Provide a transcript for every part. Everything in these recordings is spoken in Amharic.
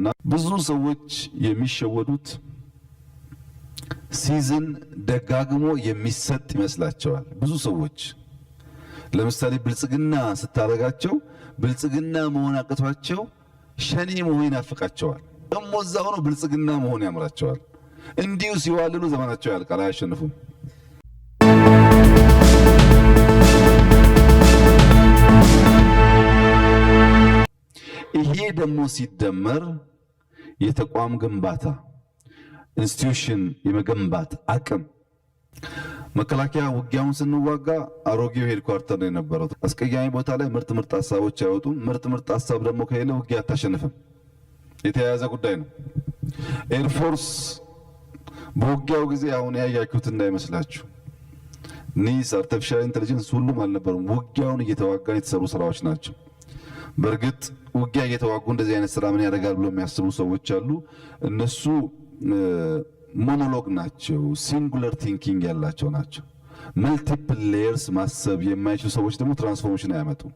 እና ብዙ ሰዎች የሚሸወዱት ሲዝን ደጋግሞ የሚሰጥ ይመስላቸዋል። ብዙ ሰዎች ለምሳሌ ብልጽግና ስታረጋቸው ብልጽግና መሆን አቅቷቸው ሸኔ መሆን ይናፍቃቸዋል። ደግሞ እዛ ሆኖ ብልጽግና መሆን ያምራቸዋል። እንዲሁ ሲዋልሉ ዘመናቸው ያልቃል፣ አያሸንፉም። ይሄ ደግሞ ሲደመር የተቋም ግንባታ ኢንስቲትዩሽን የመገንባት አቅም መከላከያ ውጊያውን ስንዋጋ አሮጌው ሄድኳርተር ነው የነበረው። አስቀያሚ ቦታ ላይ ምርጥ ሀሳቦች አይወጡም። ምርጥ ሀሳብ ደግሞ ከሌለ ውጊያ አታሸንፍም። የተያያዘ ጉዳይ ነው። ኤርፎርስ በውጊያው ጊዜ አሁን ያያችሁት እንዳይመስላችሁ ኒስ አርቲፊሻል ኢንተለጀንስ ሁሉም አልነበሩም። ውጊያውን እየተዋጋን የተሰሩ ስራዎች ናቸው። በእርግጥ ውጊያ እየተዋጉ እንደዚህ አይነት ስራ ምን ያደርጋል ብሎ የሚያስቡ ሰዎች አሉ። እነሱ ሞኖሎግ ናቸው። ሲንጉለር ቲንኪንግ ያላቸው ናቸው። መልቲፕል ሌየርስ ማሰብ የማይችሉ ሰዎች ደግሞ ትራንስፎርሜሽን አያመጡም።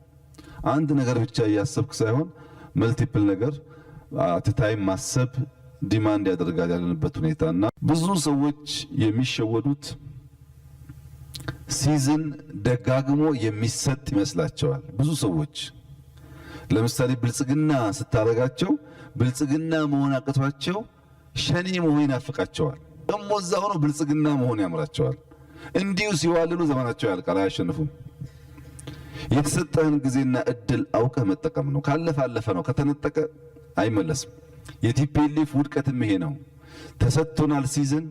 አንድ ነገር ብቻ እያሰብክ ሳይሆን መልቲፕል ነገር አትታይም ማሰብ ዲማንድ ያደርጋል ያለንበት ሁኔታና ብዙ ሰዎች የሚሸወዱት ሲዝን ደጋግሞ የሚሰጥ ይመስላቸዋል። ብዙ ሰዎች ለምሳሌ ብልጽግና ስታረጋቸው ብልጽግና መሆን አቅቷቸው ሸኔ መሆን ይናፍቃቸዋል። ደግሞ እዛ ሆኖ ብልጽግና መሆን ያምራቸዋል። እንዲሁ ሲዋልሉ ዘመናቸው ያልቃል፣ አያሸንፉም። የተሰጠህን ጊዜና እድል አውቀህ መጠቀም ነው። ካለፈ አለፈ ነው። ከተነጠቀ አይመለስም። የቲፒኤልኤፍ ውድቀትም ይሄ ነው። ተሰጥቶናል ሲዝን፣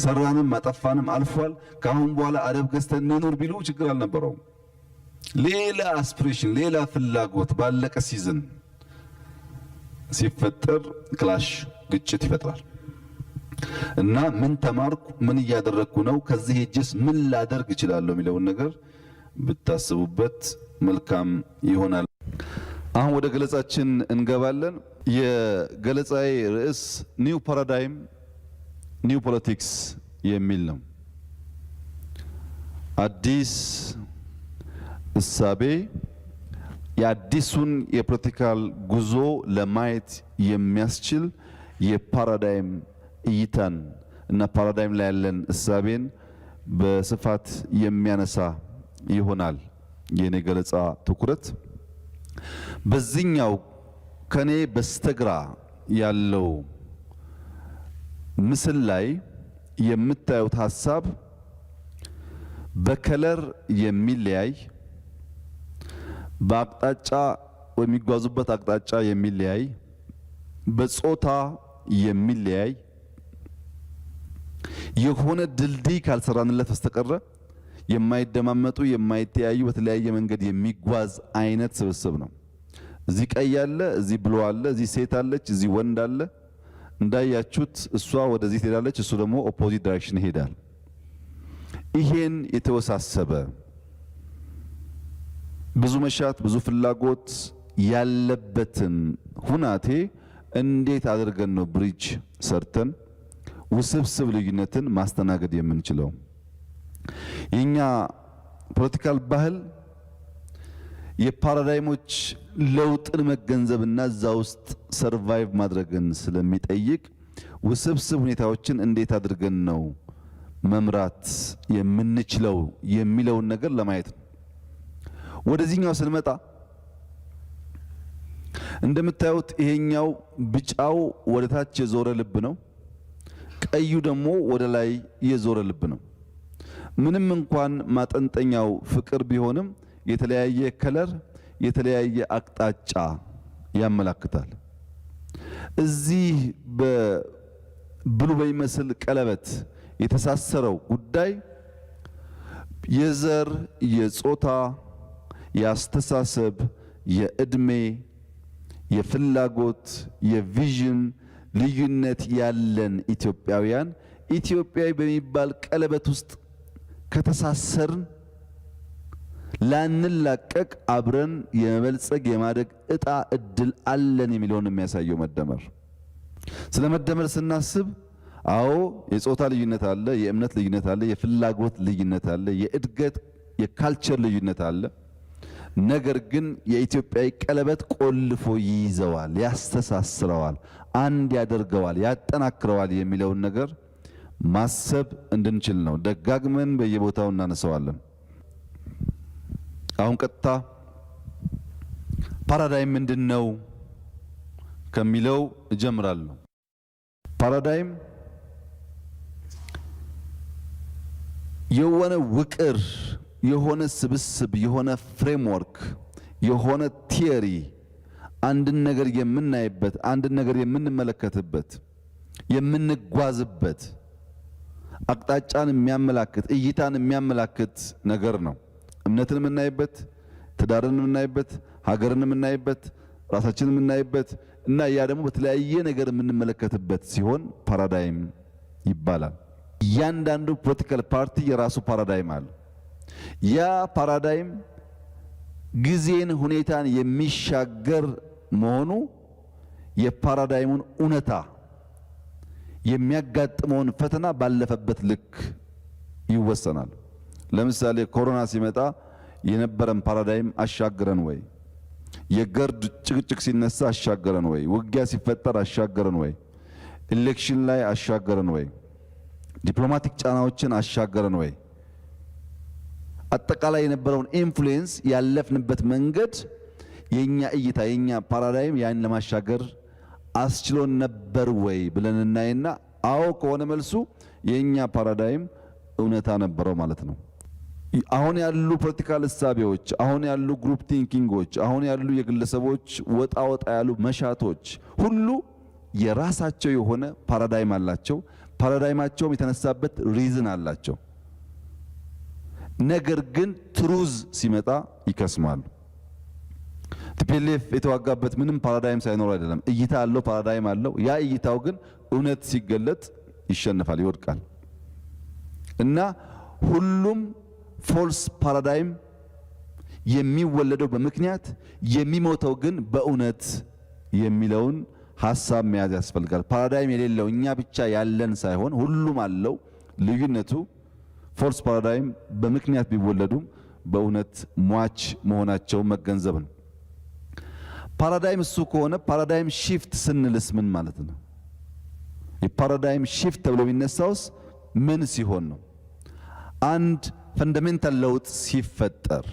ሰራንም አጠፋንም አልፏል። ከአሁን በኋላ አደብ ገዝተን እንኑር ቢሉ ችግር አልነበረውም። ሌላ አስፒሬሽን ሌላ ፍላጎት ባለቀ ሲዝን ሲፈጠር ክላሽ ግጭት ይፈጥራል። እና ምን ተማርኩ፣ ምን እያደረግኩ ነው፣ ከዚህ ሄጄስ ምን ላደርግ እችላለሁ የሚለውን ነገር ብታስቡበት መልካም ይሆናል። አሁን ወደ ገለጻችን እንገባለን። የገለጻዬ ርዕስ ኒው ፓራዳይም ኒው ፖለቲክስ የሚል ነው። አዲስ እሳቤ የአዲሱን የፖለቲካል ጉዞ ለማየት የሚያስችል የፓራዳይም እይታን እና ፓራዳይም ላይ ያለን እሳቤን በስፋት የሚያነሳ ይሆናል የኔ ገለጻ ትኩረት። በዚህኛው ከኔ በስተግራ ያለው ምስል ላይ የምታዩት ሐሳብ በከለር የሚለያይ በአቅጣጫ የሚጓዙበት አቅጣጫ የሚለያይ በጾታ የሚለያይ የሆነ ድልድይ ካልሰራንለት በስተቀር የማይደማመጡ የማይተያዩ በተለያየ መንገድ የሚጓዝ አይነት ስብስብ ነው። እዚህ ቀይ አለ፣ እዚህ ብሎ አለ፣ እዚህ ሴት አለች፣ እዚህ ወንድ አለ። እንዳያችሁት እሷ ወደዚህ ትሄዳለች፣ እሱ ደግሞ ኦፖዚት ዳይሬክሽን ይሄዳል። ይሄን የተወሳሰበ ብዙ መሻት ብዙ ፍላጎት ያለበትን ሁናቴ እንዴት አድርገን ነው ብሪጅ ሰርተን ውስብስብ ልዩነትን ማስተናገድ የምንችለው? የኛ ፖለቲካል ባህል የፓራዳይሞች ለውጥን መገንዘብና እዛ ውስጥ ሰርቫይቭ ማድረግን ስለሚጠይቅ ውስብስብ ሁኔታዎችን እንዴት አድርገን ነው መምራት የምንችለው የሚለውን ነገር ለማየት ነው። ወደዚህኛው ስንመጣ እንደምታዩት ይሄኛው ቢጫው ወደ ታች የዞረ ልብ ነው፣ ቀዩ ደግሞ ወደ ላይ የዞረ ልብ ነው። ምንም እንኳን ማጠንጠኛው ፍቅር ቢሆንም የተለያየ ከለር የተለያየ አቅጣጫ ያመላክታል። እዚህ በብሉ በሚመስል ቀለበት የተሳሰረው ጉዳይ የዘር፣ የጾታ፣ የአስተሳሰብ፣ የእድሜ፣ የፍላጎት፣ የቪዥን ልዩነት ያለን ኢትዮጵያውያን ኢትዮጵያዊ በሚባል ቀለበት ውስጥ ከተሳሰርን ላንላቀቅ አብረን የመበልጸግ የማደግ እጣ እድል አለን የሚለውን የሚያሳየው መደመር። ስለ መደመር ስናስብ አዎ የጾታ ልዩነት አለ፣ የእምነት ልዩነት አለ፣ የፍላጎት ልዩነት አለ፣ የእድገት የካልቸር ልዩነት አለ። ነገር ግን የኢትዮጵያዊ ቀለበት ቆልፎ ይይዘዋል፣ ያስተሳስረዋል፣ አንድ ያደርገዋል፣ ያጠናክረዋል የሚለውን ነገር ማሰብ እንድንችል ነው። ደጋግመን በየቦታው እናነሳዋለን። አሁን ቀጥታ ፓራዳይም ምንድነው ከሚለው እጀምራለሁ። ፓራዳይም የሆነ ውቅር፣ የሆነ ስብስብ፣ የሆነ ፍሬምወርክ፣ የሆነ ቲዮሪ፣ አንድን ነገር የምናይበት፣ አንድን ነገር የምንመለከትበት፣ የምንጓዝበት አቅጣጫን የሚያመላክት እይታን የሚያመላክት ነገር ነው። እምነትን የምናይበት፣ ትዳርን የምናይበት፣ ሀገርን የምናይበት፣ ራሳችንን የምናይበት እና ያ ደግሞ በተለያየ ነገር የምንመለከትበት ሲሆን ፓራዳይም ይባላል። እያንዳንዱ ፖለቲካል ፓርቲ የራሱ ፓራዳይም አለ። ያ ፓራዳይም ጊዜን፣ ሁኔታን የሚሻገር መሆኑ የፓራዳይሙን እውነታ የሚያጋጥመውን ፈተና ባለፈበት ልክ ይወሰናል። ለምሳሌ ኮሮና ሲመጣ የነበረን ፓራዳይም አሻገረን ወይ? የገርድ ጭቅጭቅ ሲነሳ አሻገረን ወይ? ውጊያ ሲፈጠር አሻገረን ወይ? ኢሌክሽን ላይ አሻገረን ወይ? ዲፕሎማቲክ ጫናዎችን አሻገረን ወይ? አጠቃላይ የነበረውን ኢንፍሉዌንስ ያለፍንበት መንገድ የኛ እይታ የኛ ፓራዳይም ያን ለማሻገር አስችሎን ነበር ወይ ብለን እናይና አዎ ከሆነ መልሱ የኛ ፓራዳይም እውነታ ነበረው ማለት ነው። አሁን ያሉ ፖለቲካል እሳቤዎች፣ አሁን ያሉ ግሩፕ ቲንኪንጎች፣ አሁን ያሉ የግለሰቦች ወጣ ያሉ መሻቶች ሁሉ የራሳቸው የሆነ ፓራዳይም አላቸው። ፓራዳይማቸውም የተነሳበት ሪዝን አላቸው። ነገር ግን ትሩዝ ሲመጣ ይከስማሉ። ቲፒኤልኤፍ የተዋጋበት ምንም ፓራዳይም ሳይኖር አይደለም። እይታ አለው፣ ፓራዳይም አለው። ያ እይታው ግን እውነት ሲገለጥ ይሸነፋል፣ ይወድቃል። እና ሁሉም ፎልስ ፓራዳይም የሚወለደው በምክንያት የሚሞተው ግን በእውነት የሚለውን ሐሳብ መያዝ ያስፈልጋል። ፓራዳይም የሌለው እኛ ብቻ ያለን ሳይሆን ሁሉም አለው። ልዩነቱ ፎልስ ፓራዳይም በምክንያት ቢወለዱም በእውነት ሟች መሆናቸውን መገንዘብ ነው። ፓራዳይም እሱ ከሆነ ፓራዳይም ሺፍት ስንልስ ምን ማለት ነው? የፓራዳይም ሺፍት ተብሎ ቢነሳውስ ምን ሲሆን ነው? አንድ ፈንዳሜንታል ለውጥ ሲፈጠር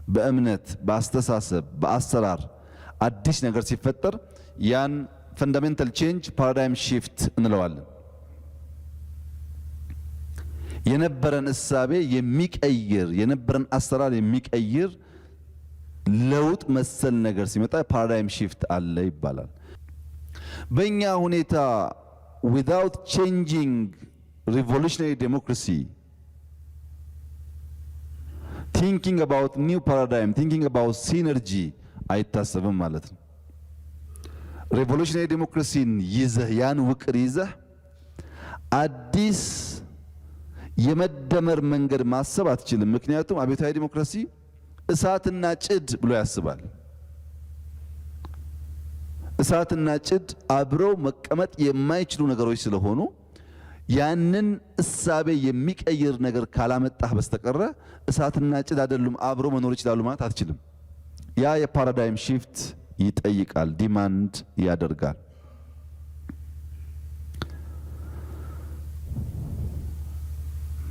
በእምነት፣ በአስተሳሰብ፣ በአሰራር አዲስ ነገር ሲፈጠር ያን ፈንዳሜንታል ቼንጅ ፓራዳይም ሺፍት እንለዋለን። የነበረን እሳቤ የሚቀይር የነበረን አሰራር የሚቀይር ለውጥ መሰል ነገር ሲመጣ ፓራዳይም ሺፍት አለ ይባላል። በእኛ ሁኔታ without changing revolutionary democracy, thinking about new paradigm, thinking about synergy አይታሰብም ማለት ነው። ሬቮሉሽናሪ ዴሞክራሲን ይዘህ ያን ውቅር ይዘህ አዲስ የመደመር መንገድ ማሰብ አትችልም። ምክንያቱም አብዮታዊ ዴሞክራሲ እሳትና ጭድ ብሎ ያስባል። እሳትና ጭድ አብረው መቀመጥ የማይችሉ ነገሮች ስለሆኑ ያንን እሳቤ የሚቀይር ነገር ካላመጣህ በስተቀረ እሳትና ጭድ አይደሉም አብረው መኖር ይችላሉ ማለት አትችልም። ያ የፓራዳይም ሺፍት ይጠይቃል፣ ዲማንድ ያደርጋል።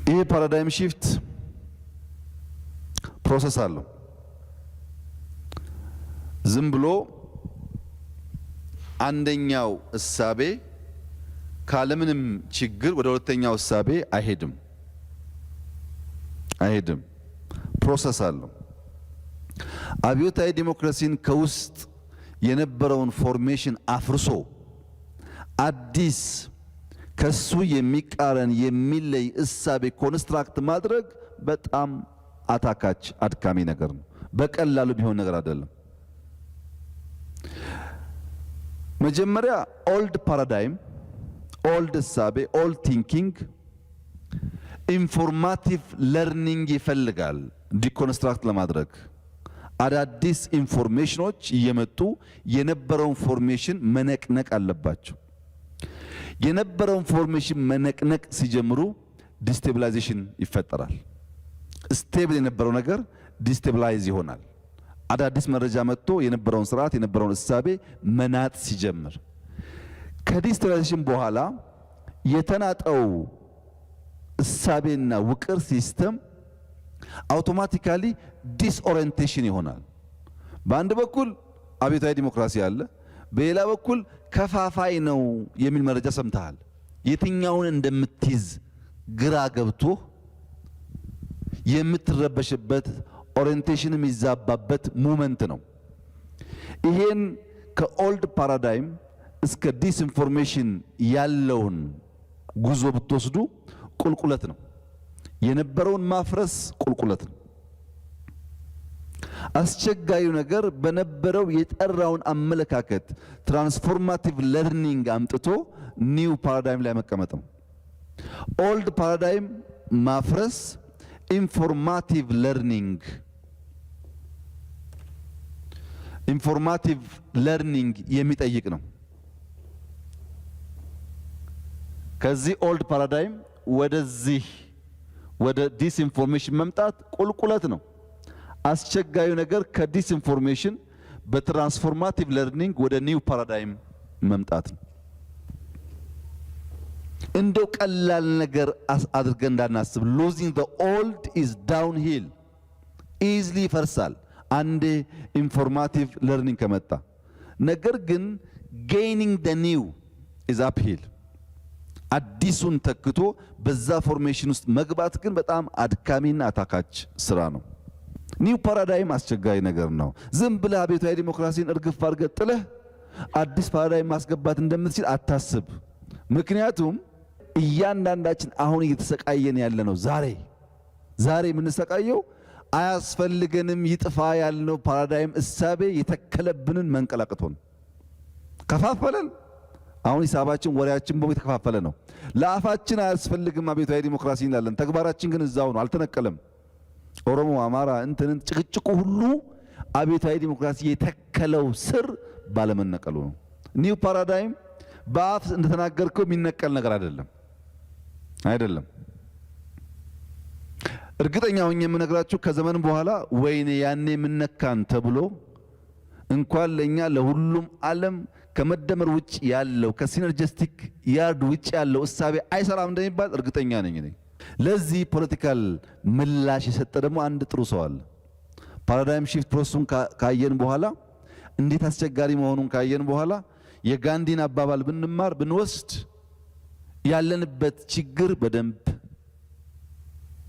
ይህ ፓራዳይም ሺፍት ፕሮሰስ አለው። ዝም ብሎ አንደኛው እሳቤ ካለምንም ችግር ወደ ሁለተኛው እሳቤ አይሄድም። ፕሮሰስ አለው። አብዮታዊ ዲሞክራሲን ከውስጥ የነበረውን ፎርሜሽን አፍርሶ አዲስ ከሱ የሚቃረን የሚለይ እሳቤ ኮንስትራክት ማድረግ በጣም አታካች አድካሚ ነገር ነው። በቀላሉ ቢሆን ነገር አይደለም። መጀመሪያ ኦልድ ፓራዳይም፣ ኦልድ እሳቤ፣ ኦልድ ቲንኪንግ ኢንፎርማቲቭ ለርኒንግ ይፈልጋል ዲኮንስትራክት ለማድረግ። አዳዲስ ኢንፎርሜሽኖች እየመጡ የነበረውን ፎርሜሽን መነቅነቅ አለባቸው። የነበረውን ፎርሜሽን መነቅነቅ ሲጀምሩ ዲስቴብላይዜሽን ይፈጠራል። ስቴብል የነበረው ነገር ዲስቴብላይዝ ይሆናል። አዳዲስ መረጃ መጥቶ የነበረውን ስርዓት የነበረውን እሳቤ መናጥ ሲጀምር ከዲጂታላይዜሽን በኋላ የተናጠው እሳቤና ውቅር ሲስተም አውቶማቲካሊ ዲስኦሪየንቴሽን ይሆናል። በአንድ በኩል አብዮታዊ ዲሞክራሲ አለ፣ በሌላ በኩል ከፋፋይ ነው የሚል መረጃ ሰምተሃል። የትኛውን እንደምትይዝ ግራ ገብቶ የምትረበሽበት ኦሪየንቴሽን የሚዛባበት ሞመንት ነው። ይሄን ከኦልድ ፓራዳይም እስከ ዲስኢንፎርሜሽን ያለውን ጉዞ ብትወስዱ ቁልቁለት ነው። የነበረውን ማፍረስ ቁልቁለት ነው። አስቸጋሪው ነገር በነበረው የጠራውን አመለካከት ትራንስፎርማቲቭ ለርኒንግ አምጥቶ ኒው ፓራዳይም ላይ መቀመጥ ነው። ኦልድ ፓራዳይም ማፍረስ ኢንፎርማቲቭ ለርኒንግ የሚጠይቅ ነው። ከዚህ ኦልድ ፓራዳይም ወደዚህ ወደ ዲስኢንፎርሜሽን መምጣት ቁልቁለት ነው። አስቸጋሪው ነገር ከዲስኢንፎርሜሽን በትራንስፎርማቲቭ ለርኒንግ ወደ ኒው ፓራዳይም መምጣት ነው። እንደው ቀላል ነገር አድርገን እንዳናስብ። ሉዚንግ ዘ ኦልድ ኢዝ ዳውንሂል፣ ኢዝሊ ይፈርሳል አንዴ ኢንፎርማቲቭ ለርኒንግ ከመጣ። ነገር ግን ጌይኒንግ ዘ ኒው ኢዝ አፕሂል፣ አዲሱን ተክቶ በዛ ፎርሜሽን ውስጥ መግባት ግን በጣም አድካሚና አታካች ስራ ነው። ኒው ፓራዳይም አስቸጋሪ ነገር ነው። ዝም ብለህ አብዮታዊ ዲሞክራሲን እርግፍ አድርገህ ጥለህ አዲስ ፓራዳይም ማስገባት እንደምትችል አታስብ። ምክንያቱም እያንዳንዳችን አሁን እየተሰቃየን ያለ ነው። ዛሬ የምንሰቃየው አያስፈልገንም ይጥፋ ያልነው ፓራዳይም እሳቤ የተከለብንን መንቀላቅቶን ከፋፈለን። አሁን ሂሳባችን ወሬያችን በሙሉ የተከፋፈለ ነው። ለአፋችን አያስፈልግም አብዮታዊ ዲሞክራሲ እንላለን፣ ተግባራችን ግን እዛው ነው፣ አልተነቀለም። ኦሮሞ፣ አማራ እንትን ጭቅጭቁ ሁሉ አብዮታዊ ዲሞክራሲ የተከለው ስር ባለመነቀሉ ነው። ኒው ፓራዳይም በአፍ እንደተናገርከው የሚነቀል ነገር አይደለም። እርግጠኛ ሆኜ የምነግራችሁ ከዘመን በኋላ ወይኔ ያኔ የምነካን ተብሎ እንኳን ለኛ ለሁሉም ዓለም ከመደመር ውጭ ያለው ከሲነርጂስቲክ ያርድ ውጭ ያለው እሳቤ አይሰራም እንደሚባል እርግጠኛ ነኝ። ለዚህ ፖለቲካል ምላሽ የሰጠ ደግሞ አንድ ጥሩ ሰው አለ። ፓራዳይም ሺፍት ፕሮሰሱን ካየን በኋላ እንዴት አስቸጋሪ መሆኑን ካየን በኋላ የጋንዲን አባባል ብንማር ብንወስድ ያለንበት ችግር በደንብ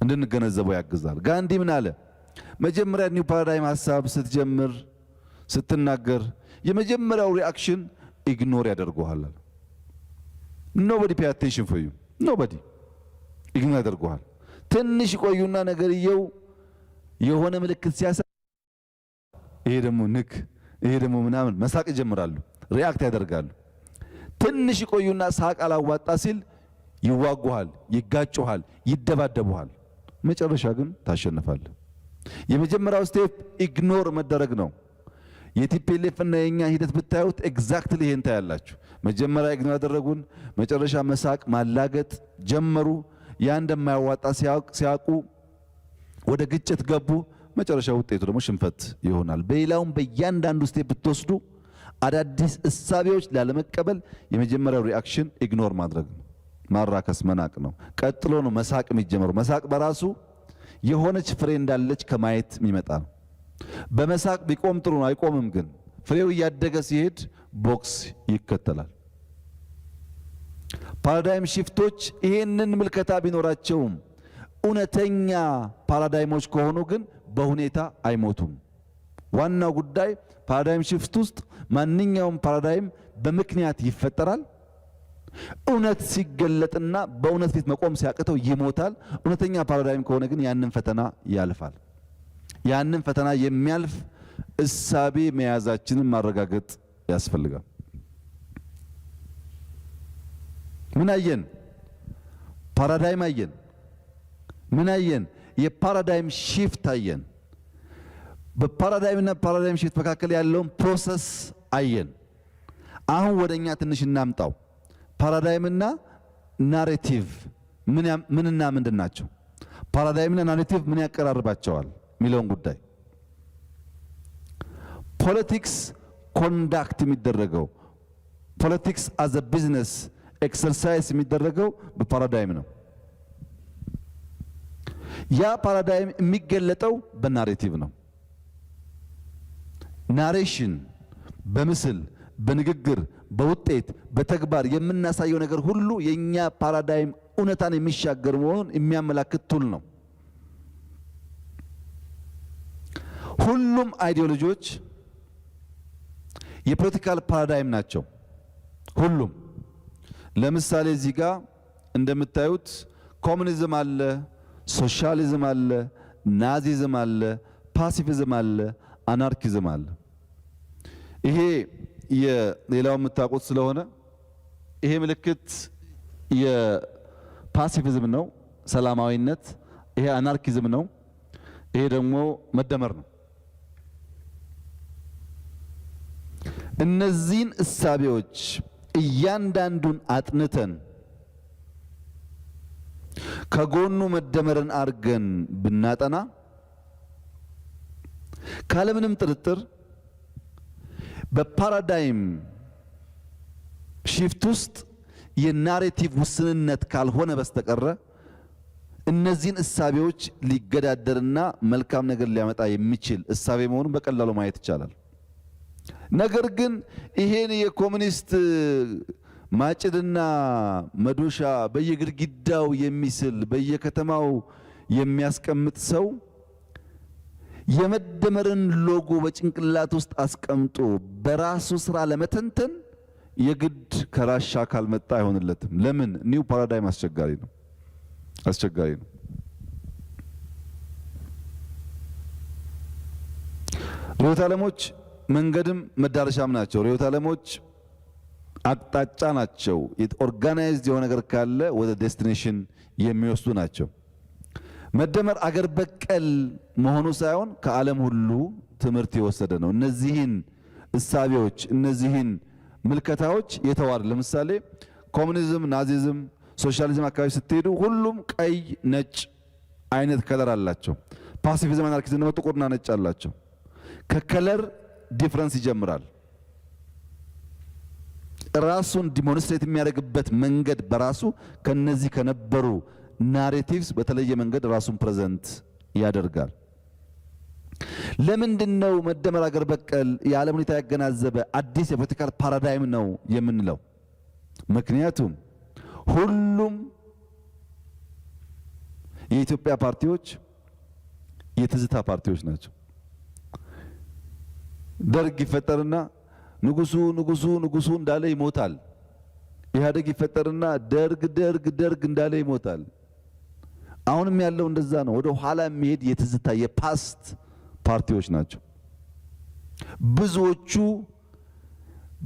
እንድንገነዘበው ያግዛል። ጋንዲ ምን አለ? መጀመሪያ ኒው ፓራዳይም ሐሳብ ስትጀምር ስትናገር የመጀመሪያው ሪአክሽን ኢግኖር ያደርጉሃል። ኖቦዲ ፔይ አቴንሽን ፎር ዩ ኖቦዲ ኢግኖር ያደርጉሃል። ትንሽ ቆዩና ነገርየው የሆነ ምልክት ሲያሳይ ይሄ ደግሞ ምናምን መሳቅ ይጀምራሉ፣ ሪአክት ያደርጋሉ። ትንሽ ቆዩና ሳቅ አላዋጣ ሲል ይዋጉሃል፣ ይጋጩሃል፣ ይደባደቡሃል። መጨረሻ ግን ታሸንፋለህ። የመጀመሪያው ስቴፕ ኢግኖር መደረግ ነው። የቲፒኤልኤፍ እና የኛ ሂደት ብታዩት ኤግዛክትሊ ይሄን ታያላችሁ። መጀመሪያ ኢግኖር ያደረጉን፣ መጨረሻ መሳቅ ማላገጥ ጀመሩ። ያ እንደማያዋጣ ሲያውቁ ወደ ግጭት ገቡ። መጨረሻ ውጤቱ ደግሞ ሽንፈት ይሆናል። በሌላውም በእያንዳንዱ ስቴፕ ብትወስዱ አዳዲስ እሳቤዎች ላለመቀበል የመጀመሪያው ሪአክሽን ኢግኖር ማድረግ ነው፣ ማራከስ መናቅ ነው። ቀጥሎ ነው መሳቅ የሚጀምረው። መሳቅ በራሱ የሆነች ፍሬ እንዳለች ከማየት የሚመጣ ነው። በመሳቅ ቢቆም ጥሩ ነው፣ አይቆምም። ግን ፍሬው እያደገ ሲሄድ ቦክስ ይከተላል። ፓራዳይም ሺፍቶች ይሄንን ምልከታ ቢኖራቸውም እውነተኛ ፓራዳይሞች ከሆኑ ግን በሁኔታ አይሞቱም። ዋናው ጉዳይ ፓራዳይም ሺፍት ውስጥ ማንኛውም ፓራዳይም በምክንያት ይፈጠራል። እውነት ሲገለጥና በእውነት ፊት መቆም ሲያቅተው ይሞታል። እውነተኛ ፓራዳይም ከሆነ ግን ያንን ፈተና ያልፋል። ያንን ፈተና የሚያልፍ እሳቤ መያዛችንን ማረጋገጥ ያስፈልጋል። ምን አየን? ፓራዳይም አየን። ምን አየን? የፓራዳይም ሺፍት አየን። በፓራዳይምና ፓራዳይም ሺፍት መካከል ያለውን ፕሮሰስ አየን። አሁን ወደኛ ትንሽ እናምጣው። ፓራዳይምና ናሬቲቭ ምንና ምንድን ናቸው? ፓራዳይምና ናሬቲቭ ምን ያቀራርባቸዋል የሚለውን ጉዳይ ፖለቲክስ ኮንዳክት የሚደረገው ፖለቲክስ አዝ አ ቢዝነስ ኤክሰርሳይዝ የሚደረገው በፓራዳይም ነው። ያ ፓራዳይም የሚገለጠው በናሬቲቭ ነው። ናሬሽን በምስል በንግግር በውጤት በተግባር የምናሳየው ነገር ሁሉ የኛ ፓራዳይም እውነታን የሚሻገር መሆኑን የሚያመላክት ቱል ነው። ሁሉም አይዲዮሎጂዎች የፖለቲካል ፓራዳይም ናቸው። ሁሉም ለምሳሌ እዚህ ጋር እንደምታዩት ኮሙኒዝም አለ፣ ሶሻሊዝም አለ፣ ናዚዝም አለ፣ ፓሲፊዝም አለ፣ አናርኪዝም አለ። ይሄ የሌላው የምታውቁት ስለሆነ ይሄ ምልክት የፓሲፊዝም ነው፣ ሰላማዊነት። ይሄ አናርኪዝም ነው። ይሄ ደግሞ መደመር ነው። እነዚህን እሳቤዎች እያንዳንዱን አጥንተን ከጎኑ መደመርን አርገን ብናጠና ካለምንም ጥርጥር በፓራዳይም ሺፍት ውስጥ የናሬቲቭ ውስንነት ካልሆነ በስተቀረ እነዚህን እሳቤዎች ሊገዳደርና መልካም ነገር ሊያመጣ የሚችል እሳቤ መሆኑን በቀላሉ ማየት ይቻላል። ነገር ግን ይሄን የኮሙኒስት ማጭድና መዶሻ በየግድግዳው የሚስል በየከተማው የሚያስቀምጥ ሰው የመደመርን ሎጎ በጭንቅላት ውስጥ አስቀምጦ በራሱ ስራ ለመተንተን የግድ ከራሻ ካልመጣ አይሆንለትም። ለምን? ኒው ፓራዳይም አስቸጋሪ ነው። ርዕዮተ ዓለሞች መንገድም መዳረሻም ናቸው። ርዕዮተ ዓለሞች አቅጣጫ ናቸው። ኦርጋናይዝድ የሆነ ነገር ካለ ወደ ዴስቲኔሽን የሚወስዱ ናቸው። መደመር አገር በቀል መሆኑ ሳይሆን ከዓለም ሁሉ ትምህርት የወሰደ ነው። እነዚህን እሳቤዎች እነዚህን ምልከታዎች የተዋረ ለምሳሌ ኮሙኒዝም፣ ናዚዝም፣ ሶሻሊዝም አካባቢ ስትሄዱ ሁሉም ቀይ ነጭ አይነት ከለር አላቸው። ፓሲፊዝም፣ አናርኪዝም ደግሞ ጥቁርና ነጭ አላቸው። ከከለር ዲፍረንስ ይጀምራል። ራሱን ዲሞንስትሬት የሚያደርግበት መንገድ በራሱ ከነዚህ ከነበሩ ናሬቲቭስ በተለየ መንገድ ራሱን ፕሬዘንት ያደርጋል። ለምንድነው መደመር አገር በቀል የዓለም ሁኔታ ያገናዘበ አዲስ የፖለቲካል ፓራዳይም ነው የምንለው? ምክንያቱም ሁሉም የኢትዮጵያ ፓርቲዎች የትዝታ ፓርቲዎች ናቸው። ደርግ ይፈጠርና ንጉሱ እንዳለ ይሞታል። ኢህአዴግ ይፈጠርና ደርግ እንዳለ ይሞታል። አሁንም ያለው እንደዛ ነው። ወደ ኋላ የሚሄድ የትዝታ የፓስት ፓርቲዎች ናቸው። ብዙዎቹ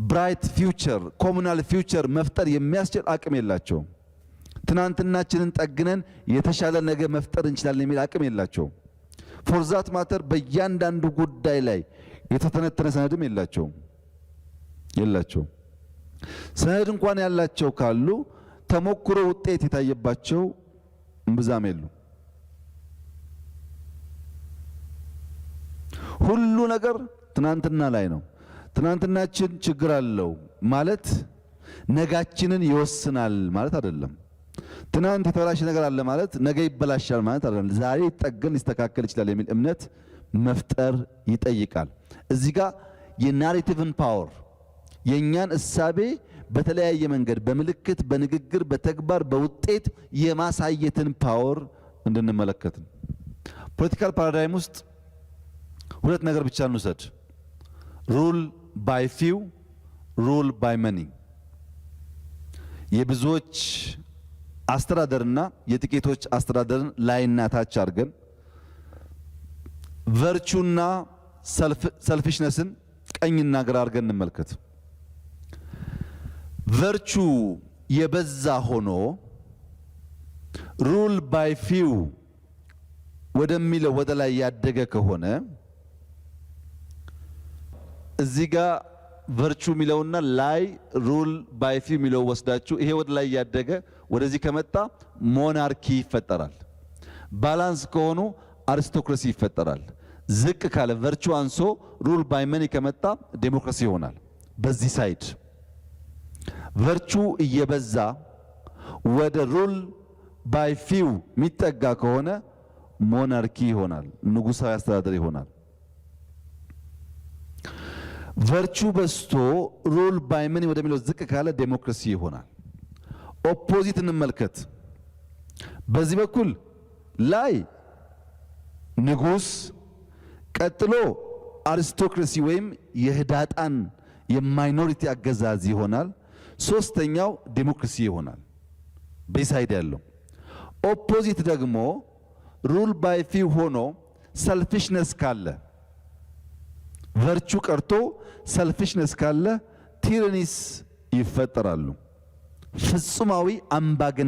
ብራይት ፊውቸር ኮሙናል ፊውቸር መፍጠር የሚያስችል አቅም የላቸውም። ትናንትናችንን ጠግነን የተሻለ ነገ መፍጠር እንችላለን የሚል አቅም የላቸውም። ፎር ዛት ማተር በእያንዳንዱ ጉዳይ ላይ የተተነተነ ሰነድም የላቸውም። ሰነድ እንኳን ያላቸው ካሉ ተሞክሮ ውጤት የታየባቸው እምብዛም የሉ። ሁሉ ነገር ትናንትና ላይ ነው። ትናንትናችን ችግር አለው ማለት ነጋችንን ይወስናል ማለት አይደለም። ትናንት የተበላሸ ነገር አለ ማለት ነገ ይበላሻል ማለት አይደለም። ዛሬ ይጠገን ሊስተካከል ይችላል የሚል እምነት መፍጠር ይጠይቃል። እዚህ ጋር የናሬቲቭን ፓወር የኛን እሳቤ በተለያየ መንገድ በምልክት በንግግር በተግባር በውጤት የማሳየትን ፓወር እንድንመለከት ነው። ፖለቲካል ፓራዳይም ውስጥ ሁለት ነገር ብቻ እንውሰድ። ሩል ባይ ፊው፣ ሩል ባይ መኒ። የብዙዎች አስተዳደርና የጥቂቶች አስተዳደርን ላይና ታች አድርገን ቨርቹና ሰልፊሽነስን ቀኝና ግራ አድርገን እንመልከት። ቨርቹ የበዛ ሆኖ ሩል ባይ ፊው ወደሚለው ወደ ላይ ያደገ ከሆነ እዚህ ጋር ቨርቹ ሚለውና ላይ ሩል ባይ ፊው ሚለው ወስዳችሁ ይሄ ወደ ላይ ያደገ ወደዚህ ከመጣ ሞናርኪ ይፈጠራል። ባላንስ ከሆኑ አሪስቶክራሲ ይፈጠራል። ዝቅ ካለ ቨርቹ አንሶ ሩል ባይ መኒ ከመጣ ዴሞክራሲ ይሆናል። በዚህ ሳይድ ቨርቹ እየበዛ ወደ ሩል ባይ ፊው የሚጠጋ ከሆነ ሞናርኪ ይሆናል፣ ንጉሳዊ አስተዳደር ይሆናል። ቨርቹ በስቶ ሩል ባይ መኒ ወደሚለው ዝቅ ካለ ዴሞክራሲ ይሆናል። ኦፖዚት እንመልከት። በዚህ በኩል ላይ ንጉስ፣ ቀጥሎ አሪስቶክራሲ ወይም የህዳጣን የማይኖሪቲ አገዛዝ ይሆናል። ሶስተኛው ዴሞክራሲ ይሆናል። በሳይድ ያለው ኦፖዚት ደግሞ ሩል ባይ ፊው ሆኖ ሰልፊሽነስ ካለ ቨርቹ ቀርቶ ሰልፊሽነስ ካለ ቲራኒስ ይፈጠራሉ። ፍጹማዊ አምባገነን